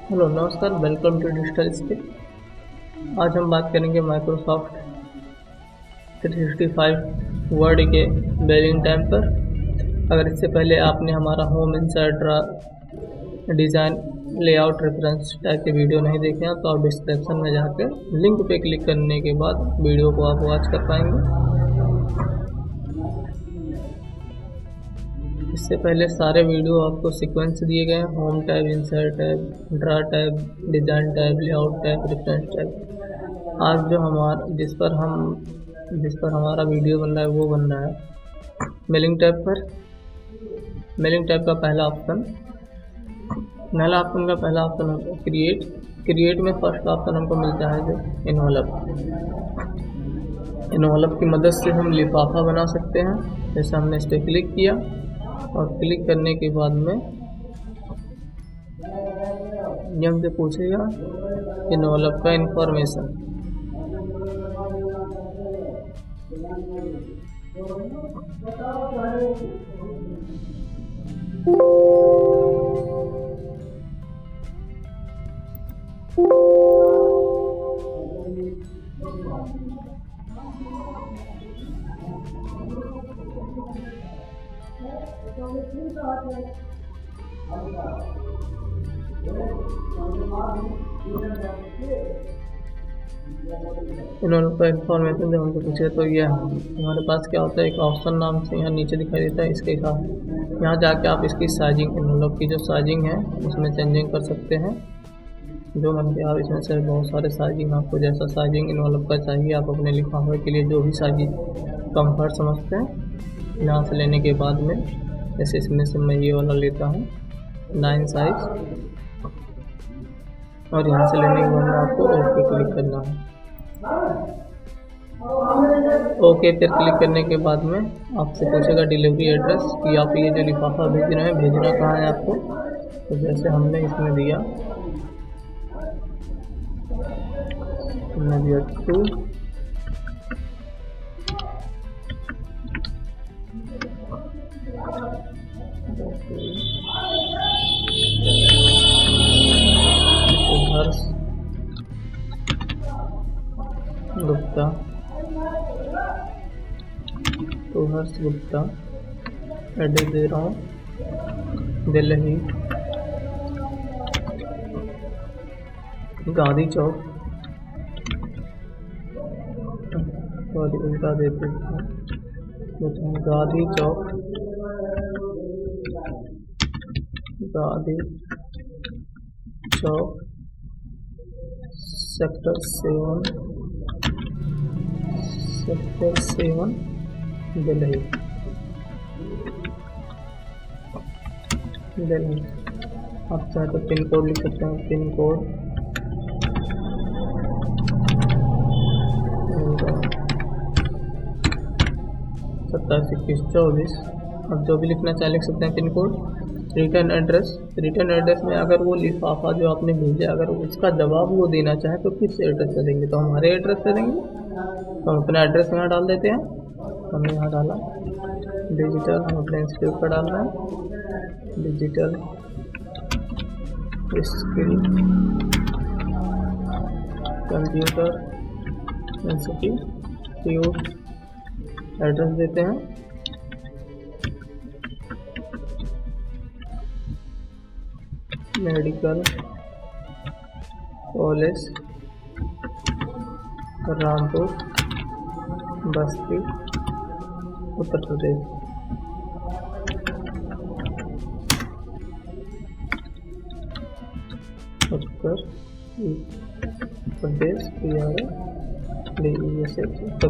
Hello नमस्कार, welcome to digital skill. आज हम बात करेंगे माइक्रोसॉफ्ट 365 वर्ड के बिल्डिंग टाइम पर। अगर इससे पहले आपने हमारा home insert design layout reference type के वीडियो नहीं देखे हैं तो आप डिस्क्रिप्शन में जाकर लिंक पे क्लिक करने के बाद वीडियो को आप वॉच कर पाएंगे। इससे पहले सारे वीडियो आपको सीक्वेंस दिए गए हैं, home tab, insert tab, draw tab, design tab, layout tab, reference tab. आज जो जिस पर हमारा वीडियो बन रहा है वो बन रहा है मेलिंग टैब पर। मेलिंग टैब का पहला ऑप्शन होता है क्रिएट में फर्स्ट ऑप्शन हमको मिलता है जो इन्वॉल्व की मदद से हम लिफाफा बना सकते हैं। जैसे हमने इस पर क्लिक किया और क्लिक करने के बाद में ये हमसे पूछेगा इन्वॉल्व का इंफॉर्मेशन। इन्होंने का इंफॉर्मेशन जब हमसे पूछे तो यह हमारे पास क्या होता है, एक ऑप्शन नाम से यहाँ नीचे दिखाई देता है। इसके साथ यहाँ जाके आप इसकी साइजिंग, इन्वॉल्व की जो साइजिंग है उसमें चेंजिंग कर सकते हैं। जो मन के आप इसमें से बहुत सारे साइजिंग, आपको जैसा साइजिंग इन्वॉल्व का चाहिए आप अपने लिफाफे के लिए जो भी साइजिंग कंफर्ट समझते हैं यहाँ से लेने के बाद में, जैसे इसमें से मैं ये वाला लेता हूँ 9 साइज, और यहाँ से लेने के बाद आपको ओके क्लिक करना है। ओके पर क्लिक करने के बाद में आपसे पूछेगा डिलीवरी एड्रेस कि आप ये जो लिफाफा भेज रहे हैं भेजना कहाँ है आपको। तो जैसे हमने इसमें दिया 2 हर्ष गुप्ता एड्रेस दे रहा हूँ, दिल्ली गांधी चौक, सॉरी उल्टा देते हैं, गांधी चौक सेक्टर 7 दिल्ली। आप चाहे तो पिन कोड लिख सकते हैं, पिन कोड 272124। अब जो भी लिखना चाहे लिख सकते हैं पिन कोड। रिटर्न एड्रेस में अगर वो लिफाफा जो आपने भेजा अगर उसका जवाब वो देना चाहे तो किस एड्रेस पे देंगे, तो हमारे एड्रेस पे देंगे। तो हम अपना एड्रेस यहाँ डाल देते हैं। हमने यहाँ डाला डिजिटल, हम अपने इंस्टीट्यूट पर डाल रहे हैं digital skill computer institute. Address देते हैं मेडिकल कॉलेज रामपुर बस्ती उत्तर प्रदेश। उत्तर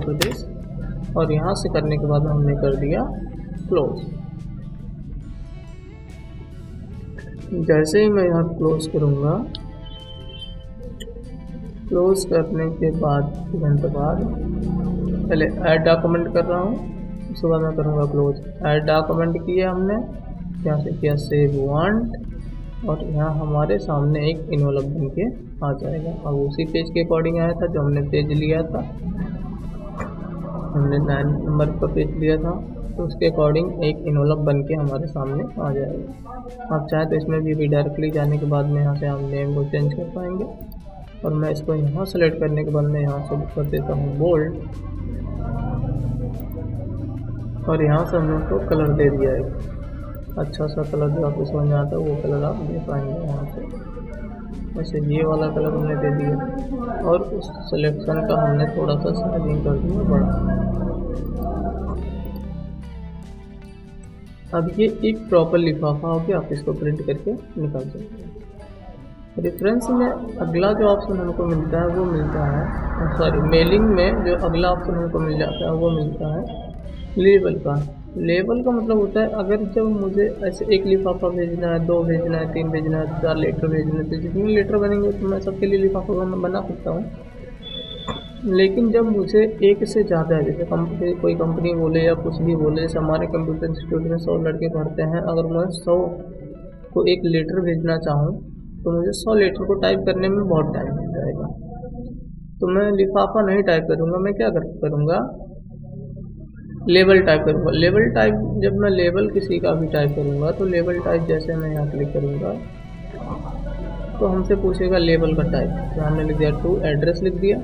प्रदेश। और यहाँ से करने के बाद हमने कर दिया क्लोज। जैसे ही मैं यहाँ क्लोज करूँगा, क्लोज करने के बाद तुरंत बाद पहले ऐड डॉक्यूमेंट कर रहा हूँ, उसके बाद मैं करूँगा क्लोज। ऐड डॉक्यूमेंट किया हमने, यहाँ से किया सेव वांट, और यहाँ हमारे सामने एक इन्वॉल्व बन के आ जाएगा। अब उसी पेज के अकॉर्डिंग आया था जो हमने पेज लिया था, हमने 9 नंबर का पेज लिया था। तो उसके अकॉर्डिंग एक इनवलप बन के हमारे सामने आ जाएगा। आप चाहे तो इसमें भी डायरेक्टली जाने के बाद में यहाँ से हम नेम को चेंज कर पाएंगे। और मैं इसको यहाँ सेलेक्ट करने के बाद में यहाँ से कर देता हूँ बोल्ड, और यहाँ से हमने उसको कलर दे दिया है, अच्छा सा कलर जो आपको समझ में आता है वो कलर आप दे पाएंगे यहाँ से। वैसे ये वाला कलर हमने दे दिया, और उस सिलेक्शन का हमने थोड़ा सा साइजिंग कर दिया बड़ा। अब ये एक प्रॉपर लिफाफा हो गया, आप इसको प्रिंट करके निकाल सकते हैं। रेफरेंस में अगला जो ऑप्शन हमको मिलता है वो मिलता है, सॉरी मेलिंग में जो अगला ऑप्शन हमको मिल जाता है वो मिलता है लेबल का। लेबल का मतलब होता है अगर जब मुझे ऐसे एक लिफाफा भेजना है, 2 भेजना है, 3 भेजना है, 4 लेटर भेजना है, तो जितने लेटर बनेंगे तो मैं सबके लिए लिफाफा मैं बना सकता हूँ। लेकिन जब मुझे एक से ज़्यादा है, जैसे कोई कंपनी बोले या कुछ भी बोले, जैसे हमारे कंप्यूटर इंस्टीट्यूट में 100 लड़के पढ़ते हैं, अगर मैं 100 को एक लेटर भेजना चाहूँ तो मुझे 100 लेटर को टाइप करने में बहुत टाइम लग जाएगा। तो मैं लिफाफा नहीं टाइप करूँगा, मैं क्या करूँगा, लेबल टाइप करूँगा। लेबल टाइप जब मैं लेबल किसी का भी टाइप करूँगा तो लेबल टाइप जैसे मैं यहाँ क्लिक करूँगा तो हमसे पूछेगा लेबल का टाइप, तो हमने लिख दिया टू, एड्रेस लिख दिया,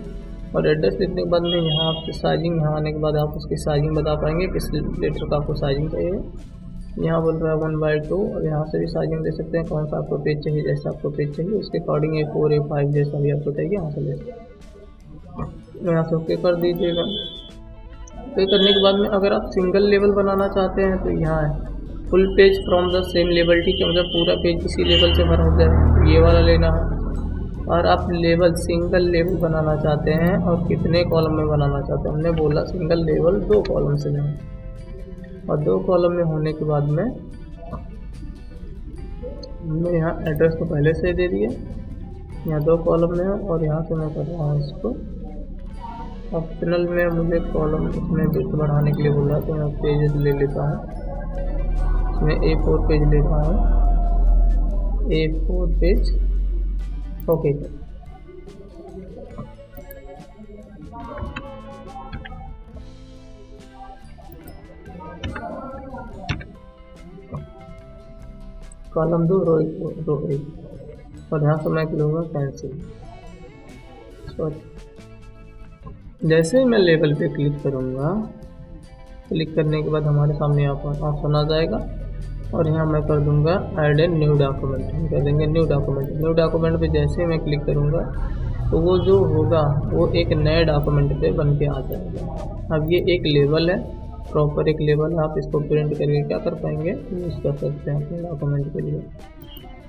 और एड्रेस लिखने के बाद में यहाँ आपकी साइजिंग, यहाँ आने के बाद आप उसकी साइजिंग बता पाएंगे किस लेटर का आपको साइजिंग चाहिए। यहाँ बोल रहा है 1/2, और यहाँ से भी साइजिंग दे सकते हैं, कौन सा आपको पेज चाहिए, जैसा आपको पेज चाहिए उसके अकॉर्डिंग A4 A5 जैसा भी आपको चाहिए यहाँ से ले सकते। यहाँ से ओके कर दीजिएगा। पे करने के बाद में अगर आप सिंगल लेवल बनाना चाहते हैं तो यहाँ है full page from the same level, ठीक है, मतलब पूरा पेज इसी लेवल से भरा हो जाए, तो ये वाला लेना है। और आप लेवल सिंगल लेवल बनाना चाहते हैं और कितने कॉलम में बनाना चाहते हैं, हमने बोला सिंगल लेवल 2 कॉलम से लेना, और 2 कॉलम में होने के बाद में हमने यहाँ एड्रेस को पहले से दे दिया, यहाँ 2 कॉलम में है, और यहाँ से मैं कर रहा हूँ इसको ऑप्शनल में, मुझे कॉलम इसमें विड्थ बढ़ाने के लिए बोल रहा है, तो मैं पेज ले लेता हूँ, इसमें A4 पेज ले रहा हूँ, A4 पेज, ओके। कॉलम 2 रो 1, और यहाँ से मैं लूँगा कैंसिल। जैसे ही मैं लेवल पे क्लिक करूँगा, क्लिक करने के बाद हमारे सामने यहाँ पर ऑप्शन आ जाएगा, और यहाँ मैं कर दूँगा ऐड ए न्यू डॉक्यूमेंट, हम कर देंगे न्यू डॉक्यूमेंट। न्यू डॉक्यूमेंट पे जैसे ही मैं क्लिक करूँगा तो वो जो होगा वो एक नए डॉक्यूमेंट पे बन के आ जाएगा। अब ये एक लेवल है, प्रॉपर एक लेवल है, आप इसको प्रिंट करके क्या कर पाएंगे, यूज़ कर सकते हैं अपने डॉक्यूमेंट के लिए।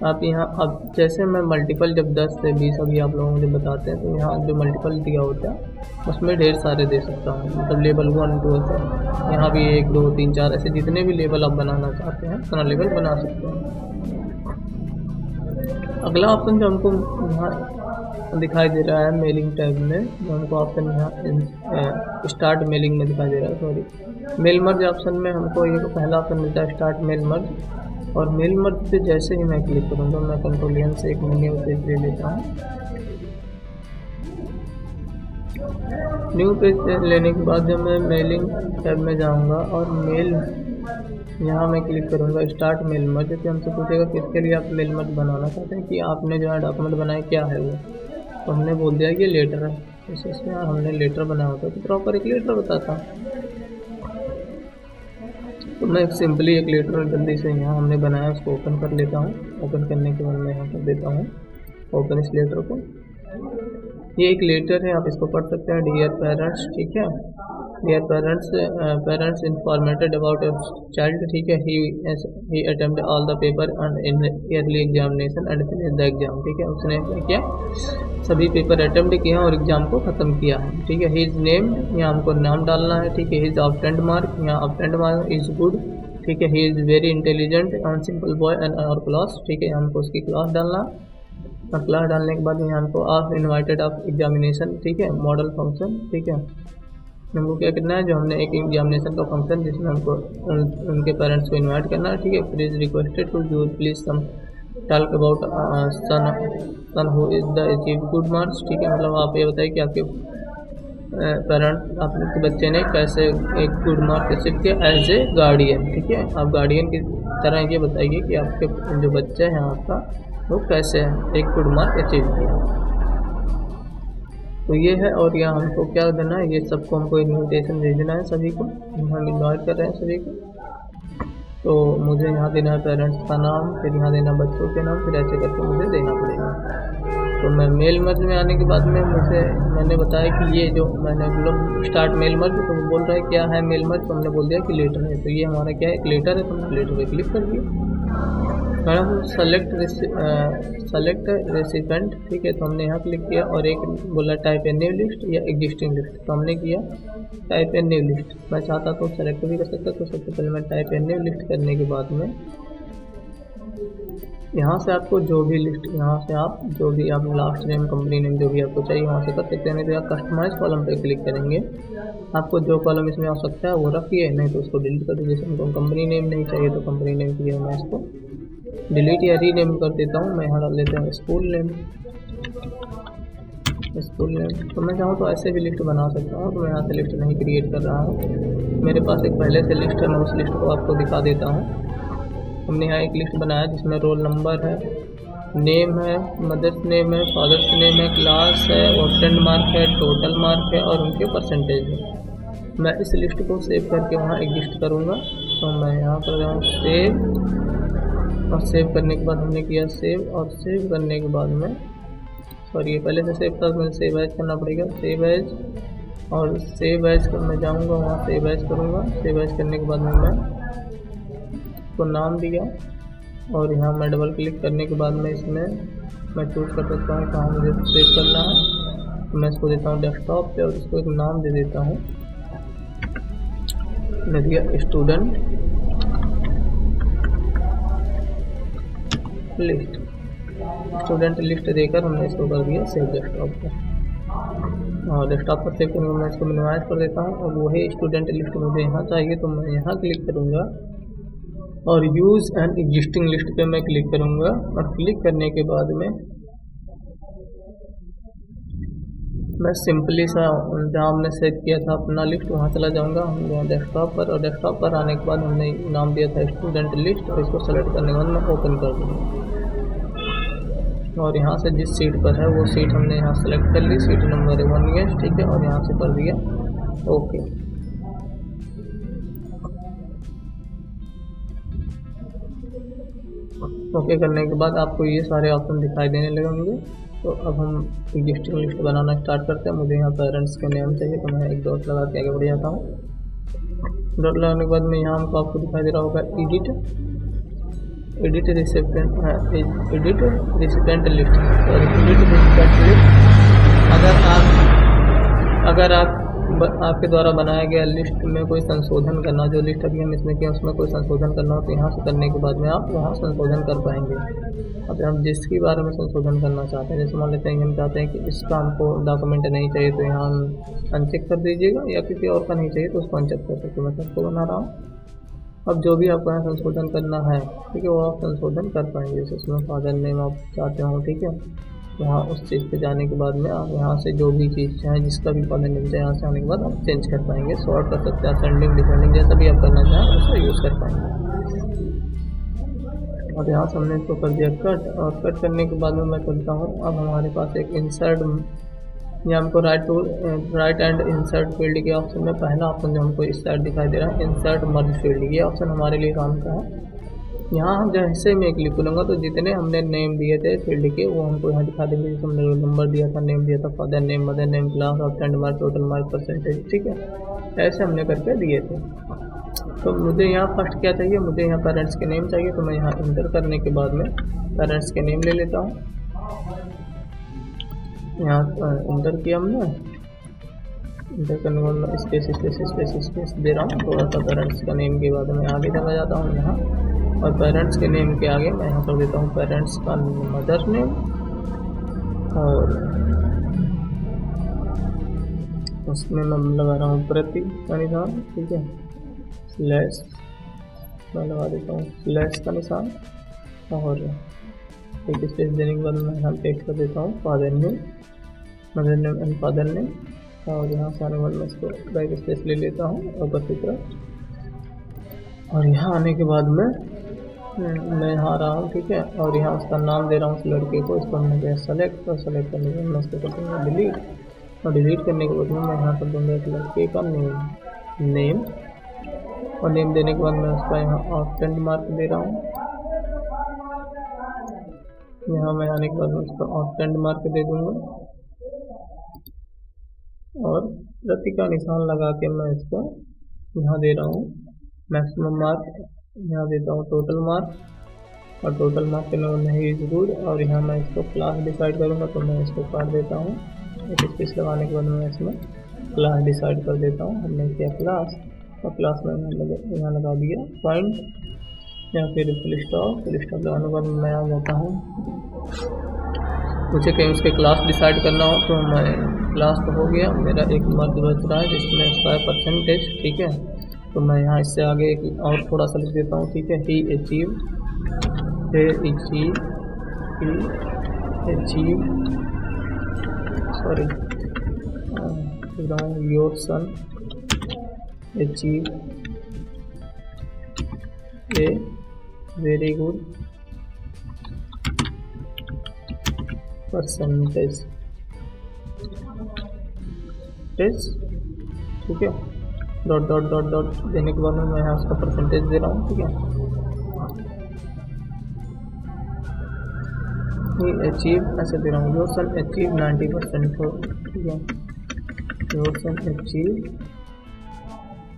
आप यहाँ अब जैसे मैं मल्टीपल जब 10 से 20 अभी आप लोगों को बताते हैं, तो यहाँ जो मल्टीपल दिया होता है उसमें ढेर सारे दे सकता हूँ, मतलब लेवल 1 2 ऐसे, यहाँ भी 1 2 3 4 ऐसे जितने भी लेवल आप बनाना चाहते हैं उतना लेवल बना सकते हैं। अगला ऑप्शन जो हमको यहाँ दिखाई दे रहा है मेलिंग टैब में, जो हमको ऑप्शन यहाँ स्टार्ट मेलिंग में दिखाई दे रहा है, सॉरी मेल मर्ज ऑप्शन में हमको ये पहला ऑप्शन मिलता है स्टार्ट मेल मर्ज। और मेल मर्ज पे जैसे ही मैं क्लिक करूँगा, मैं कंट्रोल से एक न्यू पेज ले लेता हूँ। न्यू पेज लेने के बाद जब मैं मेलिंग टैब में जाऊँगा और मेल यहाँ मैं क्लिक करूँगा स्टार्ट मेल मर्ज, तो हमसे पूछेगा किसके लिए आप मेल मर्ज बनाना चाहते हैं, कि आपने जो है डॉक्यूमेंट बनाया क्या है वो, तो हमने बोल दिया कि लेटर है। जैसे इसमें हमने लेटर बनाया होता तो प्रॉपर एक लेटर बताता, तो मैं सिंपली एक लेटर जल्दी से यहाँ हमने बनाया उसको ओपन कर लेता हूँ। ओपन करने के बाद मैं यहाँ कर देता हूँ ओपन इस लेटर को। ये एक लेटर है, आप इसको पढ़ सकते हैं। डियर पेरेंट्स, ठीक है, dear parents informated about your child, ठीक है, he attempt all the paper and in yearly examination and finish the exam, ठीक है, उसने क्या सभी पेपर अटेम्प्ट किए हैं और एग्जाम को ख़त्म किया है, ठीक है। हिज नेम, यहाँ हमको नाम डालना है, ठीक है। हिज ऑब्टेंड मार्क, यहाँ ऑब्टेंड मार्क इज गुड, ठीक है। He is very intelligent and simple boy and our class, ठीक है, हमको उसकी क्लास डालना। और क्लास डालने के बाद यहाँ हमको ऑफ इन्वाइटेड ऑफ एग्जामिनेशन, ठीक है, मॉडल फंक्शन, ठीक है, हमको क्या करना है, जो हमने एक एग्जामिनेशन का फंक्शन जिसमें हमको उनके पेरेंट्स को इनवाइट करना है, ठीक है। फिर is requested to you please some talk about son who is the achieve good marks, ठीक है, मतलब आप ये बताइए कि आपके पेरेंट आपके बच्चे ने कैसे एक गुड मार्क रिसीव किया एज ए गार्डियन। ठीक है, आप गार्डियन की तरह ये बताइए कि आपके जो बच्चा है आपका वो कैसे एक गुड मार्क अचीव किया। तो ये है, और यहाँ हमको क्या देना है, ये सबको हमको इन्विटेशन भेजना है सभी को, हम इन्वाइट कर रहे हैं सभी को। तो मुझे यहाँ देना है पेरेंट्स का नाम, फिर यहाँ देना बच्चों के नाम, फिर ऐसे करके मुझे देना पड़ेगा। तो मैं मेल मर्ज में आने के बाद में मैंने बताया कि ये जो मैंने मतलब स्टार्ट मेल मर्ज, तो बोल रहा है क्या है मेल मर्ज, तो हमने बोल दिया कि लेटर है। तो ये हमारा क्या है, एक लेटर है, तो हमने लेटर पे क्लिक कर दिया। मैडम सेलेक्ट रेसिपेंट, ठीक है, तो हमने यहाँ क्लिक किया और एक बोला टाइप ए न्यू लिस्ट या एग्जिस्टिंग लिस्ट, तो हमने किया टाइप ए न्यू लिस्ट। मैं चाहता तो सेलेक्ट भी कर सकता, तो सबसे पहले मैं टाइप ए न्यू लिस्ट करने के बाद में यहाँ से आपको जो भी लिस्ट, यहाँ से आप जो भी आप लास्ट नेम, कंपनी नेम जो भी आपको चाहिए वहाँ से कर सकते हैं। नहीं तो आप कस्टमाइज कॉलम पे क्लिक करेंगे, आपको जो कॉलम इसमें आवश्यकता है वो रखिए, नहीं तो उसको डिलीट कर दीजिए। हमको कंपनी नेम नहीं चाहिए तो कंपनी नेम की मैं इसको डिलीट या रीनेम कर देता हूँ। मैं यहाँ डाल देता हूँ स्कूल नेम। तो मैं चाहूँ तो ऐसे भी लिस्ट बना सकता हूँ, तो मैं यहाँ से लिस्ट नहीं क्रिएट कर रहा हूँ। मेरे पास एक पहले से लिस्ट है, मैं उस लिस्ट को आपको दिखा देता हूँ। हमने यहाँ एक लिस्ट बनाया जिसमें रोल नंबर है, नेम है, मदर्स नेम है, फादर्स नेम है, क्लास है, ऑब्सेंट मार्क है, टोटल मार्क है और उनके परसेंटेज है। मैं इस लिस्ट को सेव करके वहाँ एग्जिस्ट करूँगा। तो मैं यहाँ कर रहा हूँ सेव, और सेव करने के बाद हमने किया सेव, और सेव करने के बाद में ये पहले से सेव था, मुझे सेव एज करना पड़ेगा, सेव एज, और सेव एज कर मैं जाऊँगा वहाँ सेव एज करूँगा। सेव एज करने के बाद में मैं इसको नाम दिया, और यहाँ मैं डबल क्लिक करने के बाद में इसमें मैं चूज़ कर सकता हूँ कहाँ मुझे सेव करना है। तो मैं इसको देता हूँ डेस्कटॉप पे, और इसको एक नाम दे देता हूँ, मैं दिया स्टूडेंट लिस्ट। स्टूडेंट लिस्ट देकर हमने इसको कर दिया सेव डेस्कटॉप पर, और डेस्कटॉप पर सेव करके मैं इसको मिनिमाइज कर देता हूँ। और वही स्टूडेंट लिस्ट मुझे यहाँ चाहिए, तो मैं यहाँ क्लिक करूँगा और यूज़ एंड एग्जिस्टिंग लिस्ट पे मैं क्लिक करूँगा। और क्लिक करने के बाद में मैं सिंपली सा जहाँ हमने सेव किया था अपना लिस्ट वहाँ चला जाऊँगा डेस्कटॉप पर, और डेस्कटॉप पर आने के बाद हमने नाम दिया था स्टूडेंट लिस्ट, और इसको सेलेक्ट करने के बाद मैं ओपन कर दूँगा। और यहाँ से जिस सीट पर है वो सीट हमने यहाँ सेलेक्ट कर ली, सीट नंबर 1 ठीक है, और यहाँ से कर दिया ओके। ओके करने के बाद आपको ये सारे ऑप्शन दिखाई देने लगेंगे। तो अब हम एग्जिस्टिंग लिस्ट बनाना स्टार्ट करते हैं। मुझे यहाँ पेरेंट्स के नेम चाहिए, तो मैं एक डॉट लगा के आगे बढ़ जाता हूँ। डॉट लगाने के बाद में यहाँ हमको आपको दिखाई दे रहा होगा एडिट रिसिपेंट लिस्ट। अगर आपके द्वारा बनाया गया लिस्ट में कोई संशोधन करना, जो लिस्ट अभी हम इसमें किया उसमें कोई संशोधन करना हो, तो यहाँ से करने के बाद में आप वहाँ संशोधन कर पाएंगे। अब हम जिसके बारे में संशोधन करना चाहते हैं, जैसे मान लेते हैं कि हम चाहते हैं कि इसका हमको डॉक्यूमेंट नहीं चाहिए, तो यहाँ हम अनचेक कर दीजिएगा, या किसी और का नहीं चाहिए तो उसको अनचेक कर सकते। मैं सबको बना रहा हूँ। अब जो भी आपको यहाँ संशोधन करना है, ठीक है, वो आप संशोधन कर पाएंगे। जैसे उसमें फादर नेम आप चाहते हो, ठीक है, वहाँ उस चीज़ पे जाने के बाद में आप यहाँ से जो भी चीज़ चाहें, जिसका भी फादर नेम चाहे, यहाँ से आने के बाद आप चेंज कर पाएंगे, सॉर्ट कर सकते हैं, असेंडिंग डिसेंडिंग जैसा भी आप करना चाहें उसका यूज़ कर पाएंगे। और यहाँ से हमने इसको कर दिया कट, और कट करने के बाद में मैं करता हूँ अब हमारे पास एक इंसर्ट, यहाँ हमको राइट एंड इंसर्ट फील्ड के ऑप्शन में पहला ऑप्शन जो हमको इस साइड दिखाई दे रहा है इंसर्ट मर्ज फील्ड, ये ऑप्शन हमारे लिए काम का है। यहाँ हम जैसे मैं क्लिक करूँगा तो जितने हमने नेम दिए थे फील्ड के वो हमको यहाँ दिखा देंगे। जैसे हमने रोल नंबर दिया था, नेम दिया था, father name, mother name, class, absent mark, total mark, percentage, ठीक है, ऐसे हमने करके दिए थे। तो मुझे यहाँ फर्स्ट क्या चाहिए, मुझे यहाँ पेरेंट्स के नेम चाहिए, तो मैं यहाँ इंटर करने के बाद में पेरेंट्स के नेम ले लेता हूँ। यहाँ इंटर किया हमने, इंटर करने के बाद मैं स्पेस दे रहा हूँ थोड़ा सा पेरेंट्स का नेम के बाद मैं आगे चला जाता हूँ यहाँ, और पेरेंट्स के नेम के आगे मैं यहाँ कर देता हूँ पेरेंट्स का मदर नेम, और उसमें मैं लगा रहा हूँ प्रति का निशान, ठीक है, स्लैश मैं लगा देता हूँ स्लैश का निशान, और एक स्पेस देने के बाद मैं यहाँ पेस्ट कर देता हूँ father name, mother name and father name, और यहाँ से आने के बाद मैं इसको बैक स्पेस ले लेता हूँ ऊपर की तरफ। और यहाँ आने के बाद मैं यहाँ आ रहा हूँ, ठीक है। और यहाँ उसका नाम दे रहा हूँ उस लड़के को। इसको हमने किया सेलेक्ट, और सेलेक्ट करने के बाद मैं इसको कर दूँगा डिलीट। और डिलीट करने के बाद मैं यहाँ कर दूँगा एक लड़के का नेम। और नेम देने के बाद मैं उसका यहाँ ऑप्टेंड मार्क दे रहा हूँ। यहाँ मैं आने के बाद मैं उसका ऑप्टेंड मार्क दे दूँगा। और प्रति का निशान लगा के मैं इसको यहाँ दे रहा हूँ मैक्सिमम मार्क। यहाँ देता हूँ टोटल मार्क, और टोटल मार्क के लिए नहीं इज गुड। और यहाँ मैं इसको क्लास डिसाइड करूँगा, तो मैं इसको काट देता हूँ। एक स्पेस लगाने के बाद मैं इसमें क्लास डिसाइड कर देता हूँ। हमने किया क्लास, और क्लास में यहाँ लगा दिया पॉइंट, या फिर फुल स्टॉप लगाने के बाद मैं आ जाता हूँ। मुझे कहीं उसके क्लास डिसाइड करना हो तो मैं क्लास तो हो गया, मेरा एक मार्क बच रहा है जिसमें उसका है परसेंटेज, ठीक है। तो मैं यहाँ इससे आगे एक और थोड़ा सा लिख देता हूँ, ठीक है। He achieve your son achieve a very good percentage, ठीक है। डॉट डॉट डॉट डॉट देने के बाद मैं यहाँ उसका परसेंटेज दे रहा हूँ, ठीक है। अचीव ऐसे दे रहा हूँ, योर सन अचीव 90%, ठीक है। योर सन अचीव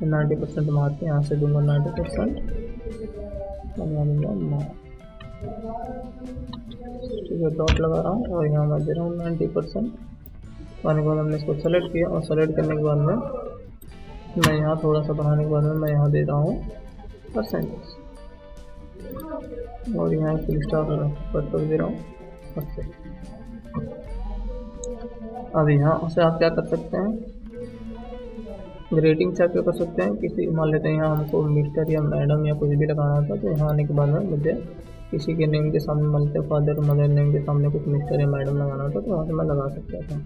90% मारते हैं, यहाँ से दूंगा 90%, ठीक है। डॉट लगा रहा हूँ और यहाँ मैं दे रहा हूँ 90%। आने के बाद हमने इसको सेलेक्ट किया, और सेलेक्ट करने के बाद मैं यहाँ थोड़ा सा बढ़ाने के बाद मैं यहाँ दे रहा हूँ परसेंटेज, और यहाँ फुल स्टॉप पर दे रहा हूँ परसेंट। अब यहाँ से आप क्या कर सकते हैं, ग्रेडिंग से आप क्या कर सकते हैं, किसी मान लेते हैं यहाँ हमको मिस्टर या मैडम या कुछ भी लगाना था, तो यहाँ आने के बाद में मुझे किसी के नेम के सामने मान लेते फादर मदर नेम के सामने कुछ मिस्टर या मैडम लगाना था, तो वहाँ से मैं लगा सकता था।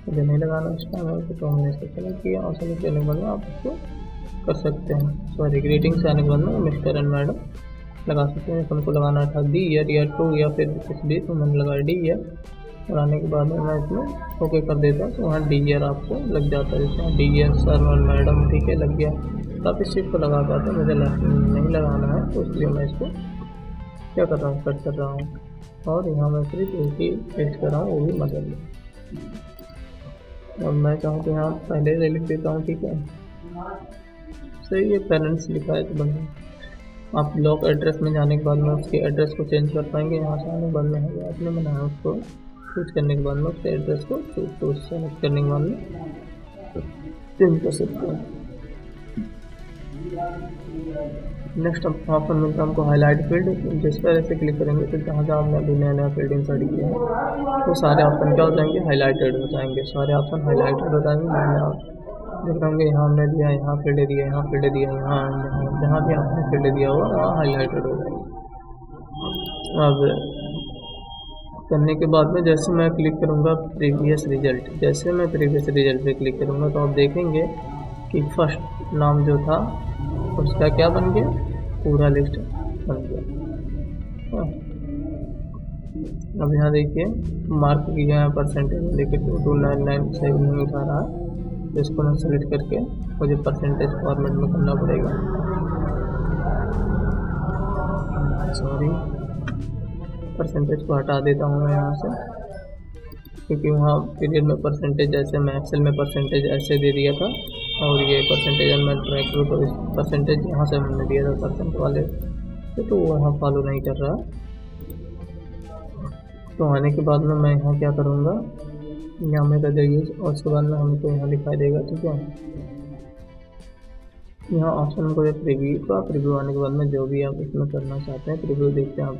मुझे नहीं लगाना इस टाइम है, तो हमने इसको सेलेक्ट किया, और सेलेक्ट करने के बाद में आप इसको कर सकते हैं। सॉरी, ग्रीटिंग से आने के बाद में मिस्टर एंड मैडम लगा सकते हैं। हमको लगाना था दी ईयर या टू या फिर कुछ भी, तो मैंने लगाया डी ईयर। और आने के बाद में मैं इसमें ओके कर देता हूँ, तो वहाँ डी ईयर आपको लग जाता है। जैसे डी ईयर सर और मैडम, ठीक है, लग गया। तो आप इस चीज़ को लगा पाते हैं, मुझे नहीं लगाना है, तो इसलिए मैं इसको क्या कर रहा हूँ, कट कर रहा हूँ। और यहाँ मैं सिर्फ एक ही पेस्ट कर रहा हूँ, वो भी मदर में। और मैं चाहूँ तो यहाँ पहले से लिख देता हूँ, ठीक है। सही है, पेरेंट्स लिखा है तो बढ़िया। आप ब्लॉक एड्रेस में जाने के बाद में उसके एड्रेस को चेंज कर पाएंगे। यहाँ से आने के बाद में है आपने बनाया, उसको चूज करने के बाद में उसके एड्रेस को सेलेक्ट करने के बाद में चेंज कर सकते हैं। नेक्स्ट ऑप्शन मिलता है हमको हाईलाइट फील्ड, जिस पर ऐसे क्लिक करेंगे तो जहाँ जहाँ हमने अभी नया फील्ड इंसर्ट किया है तो सारे ऑप्शन क्या हो जाएंगे, हाईलाइटेड हो जाएंगे। सारे ऑप्शन हाईलाइटेड हो जाएंगे। मैंने आप देख रहे होंगे यहाँ हमने दिया, यहाँ फील्ड दिया, यहाँ फील्ड दिया, यहाँ जहाँ भी आपने फील्ड दिया हुआ वहाँ हाईलाइटेड हो जाएंगे। अब करने के बाद में जैसे मैं क्लिक करूँगा प्रीवियस रिजल्ट, जैसे मैं प्रीवियस रिजल्ट पे क्लिक करूँगा तो आप देखेंगे कि फर्स्ट नाम जो था उसका क्या बन गया, पूरा लिस्ट बन गया। अब यहाँ देखिए मार्क की गया परसेंटेज, देखिए 2299 सही नहीं उठा रहा, तो इसको मैं सेलेक्ट करके मुझे परसेंटेज फॉर्मेट में करना पड़ेगा। सॉरी, परसेंटेज को हटा देता हूँ मैं यहाँ से, क्योंकि वहाँ पीरियड में परसेंटेज जैसे मैं एक्सेल में परसेंटेज ऐसे दे दिया था, और ये परसेंटेज मैं ट्रैक करूँ तो इस परसेंटेज यहाँ से हमने दिया था परसेंट वाले, तो वो यहाँ फॉलो नहीं कर रहा। तो आने के बाद में मैं यहाँ क्या करूँगा, यहाँ मेरा यूज, और उसके बाद में हमको यहाँ दिखाई देगा, ठीक है। यहाँ ऑप्शन को प्रीव्यू का, प्रीव्यू आने के बाद में जो भी आप इसमें करना चाहते हैं प्रीव्यू देखते हैं। आप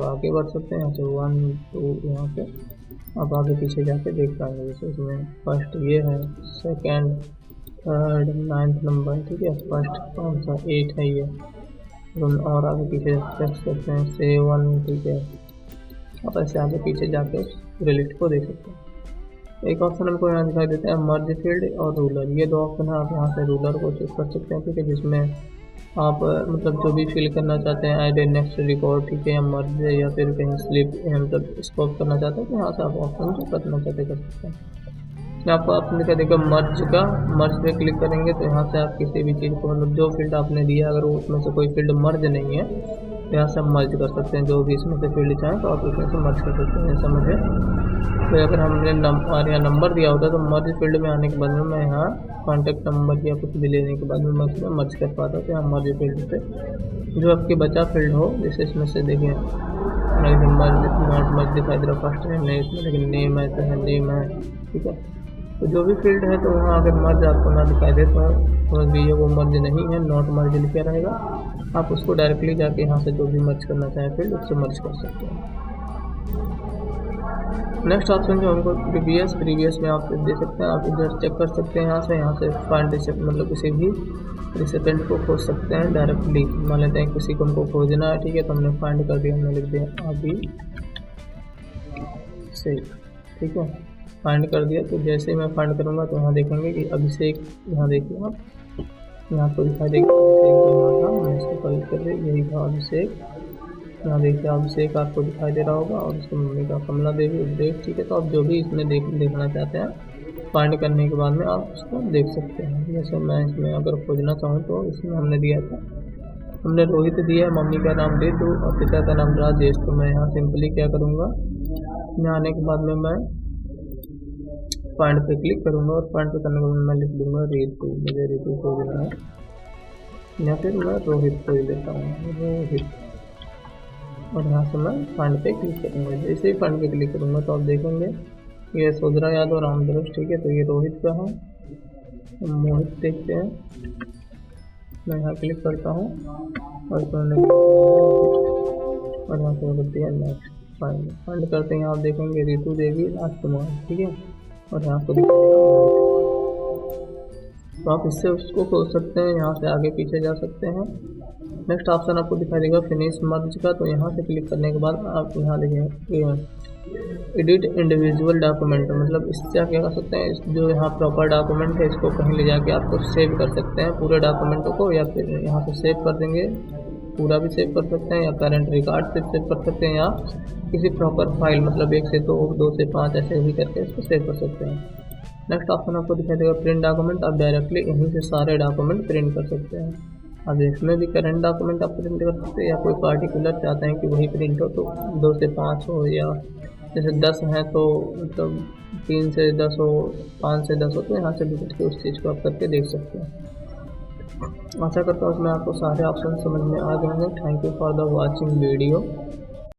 आगे बढ़ सकते हैं, यहाँ से 1 2 यहाँ से आप आगे पीछे जाके देख पाएंगे। जैसे इसमें फर्स्ट ये है, सेकंड, थर्ड, 9th नंबर, ठीक है। फर्स्ट कौन सा 8 है ये, और आगे पीछे देख सकते हैं 7, ठीक है। आप ऐसे आगे पीछे जाके पूरे लिस्ट को देख सकते हैं। एक ऑप्शन हमको यहाँ दिखाई देता है मर्ज फील्ड और रूलर। ये दो ऑप्शन है, आप यहाँ से रूलर को चूज कर सकते हैं, ठीक है, जिसमें आप मतलब जो भी फिल करना चाहते हैं ऐड नेक्स्ट रिकॉर्ड, ठीक है, या मर्ज या फिर कहीं स्लिप मतलब स्कॉप करना चाहते हैं तो यहाँ से आप ऑप्शन जो करना चाहते कर सकते हैं। मैं आपको आपने क्या देखा मर्ज पे क्लिक करेंगे तो यहाँ से आप किसी भी चीज़ को मतलब जो फील्ड आपने दिया अगर वो उसमें से कोई फील्ड मर्ज नहीं है तो यहाँ से हम मर्ज कर सकते हैं, जो भी इसमें से फील्ड चाहें तो आप उसमें से मर्ज कर सकते हैं, समझे। तो अगर हमने यहाँ नंबर दिया होता तो मर्ज फील्ड में आने के बाद में मैं यहाँ कॉन्टैक्ट नंबर या कुछ भी लेने के बाद में मैं उसमें मर्ज कर पाता, तो यहाँ मर्ज फील्ड पे जो आपके बचा फील्ड हो, जैसे इसमें से देखिए मर्ज नॉट मर्ज दिखाई दे रहा फर्स्ट है नहीं इसमें, लेकिन नेम है तो है नेम है, ठीक है। तो जो भी फील्ड है तो वहाँ अगर मर्ज आपको ना दिखाई दे तो समझ लीजिए वो मर्ज नहीं है, नॉट मर्ज लिखा रहेगा। आप उसको डायरेक्टली जाके यहाँ से जो भी मर्ज करना चाहें फील्ड उससे मर्ज कर सकते हैं। नेक्स्ट ऑप्शन जो हमको प्रीवियस में आप दे सकते हैं, आप इधर चेक कर सकते हैं यहाँ से फाइंड रिसेप्ट मतलब किसी भी रिसेपेंट को खोज सकते हैं डायरेक्टली। मान लेते हैं किसी को हमको खोजना है, ठीक है, तो हमने फाइंड कर दिया, हमने लिख दिया अभी से, ठीक है, फाइंड कर दिया। तो जैसे मैं फाइंड करूँगा तो यहाँ देखेंगे कि अभिषेक, यहाँ देखिए आप यहाँ आपको दिखाई देगा अभिषेक जो हुआ था, मैं इसको कलेक्ट कर दिया, यही था अभिषेक। यहाँ देखिए अभिषेक आपको दिखाई दे रहा होगा और उसकी मम्मी का कमला देवी उपदेश, ठीक है। तो आप जो भी इसमें देखना चाहते हैं फाइंड करने के बाद में आप उसको देख सकते हैं। जैसे मैं इसमें अगर खोजना चाहूँ तो इसमें हमने दिया था, हमने रोहित दिया, मम्मी का नाम रितु और पिता का नाम राजेश। तो मैं यहाँ सिंपली क्या करूँगा, यहाँ आने के बाद में मैं फाइंड पे क्लिक करूँगा और फाइंड पे करने के बाद मैं लिख दूँगा रितु, मुझे रितु खोजना है, या फिर मैं रोहित खोज लेता हूँ, रोहित, और यहाँ से मैं फाइंड पे क्लिक करूँगा। जैसे ही फाइंड पे क्लिक करूँगा तो आप देखेंगे ये सोजरा यादव रामदरस, ठीक है। तो ये रोहित का है, मोहित देखते हैं, मैं यहाँ क्लिक करता हूँ और यहाँ से कर दिया नेक्स्ट, फाइंड करते हैं, आप देखेंगे रितु देवी राजकुमार, ठीक है, और यहाँ को तो आप इससे उसको खोज सकते हैं, यहाँ से आगे पीछे जा सकते हैं। नेक्स्ट ऑप्शन आपको दिखाई देगा फिनिश मर्ज का, तो यहाँ से क्लिक करने के बाद आप यहाँ देखेंगे एडिट इंडिविजुअल डॉक्यूमेंट, मतलब इससे आप क्या कर सकते हैं, जो यहाँ प्रॉपर डॉक्यूमेंट है इसको कहीं ले जाके आपको सेव कर सकते हैं पूरे डॉक्यूमेंटों को, या फिर यहाँ से सेव कर देंगे, पूरा भी सेव कर सकते हैं, या पेरेंट रिकॉर्ड से सेव कर सकते हैं, या किसी प्रॉपर फाइल मतलब 1 से 2, 2 से 5 ऐसे भी करके इसको सेव कर सकते हैं। नेक्स्ट ऑप्शन आपको दिखाई देगा प्रिंट डॉक्यूमेंट, आप डायरेक्टली यहीं से सारे डॉक्यूमेंट प्रिंट कर सकते हैं। अब इसमें भी करंट डॉक्यूमेंट आप प्रिंट कर सकते हैं, या कोई पार्टिकुलर चाहते हैं कि वही प्रिंट हो तो 2 से 5 हो, या जैसे 10 हैं तो मतलब 3 से 10 हो, 5 से 10 हो, तो यहाँ से भी करके उस चीज़ को आप करके देख सकते हैं। आशा करता हूँ उसमें आपको सारे ऑप्शन समझ में आ गए होंगे। Thank you for the watching video.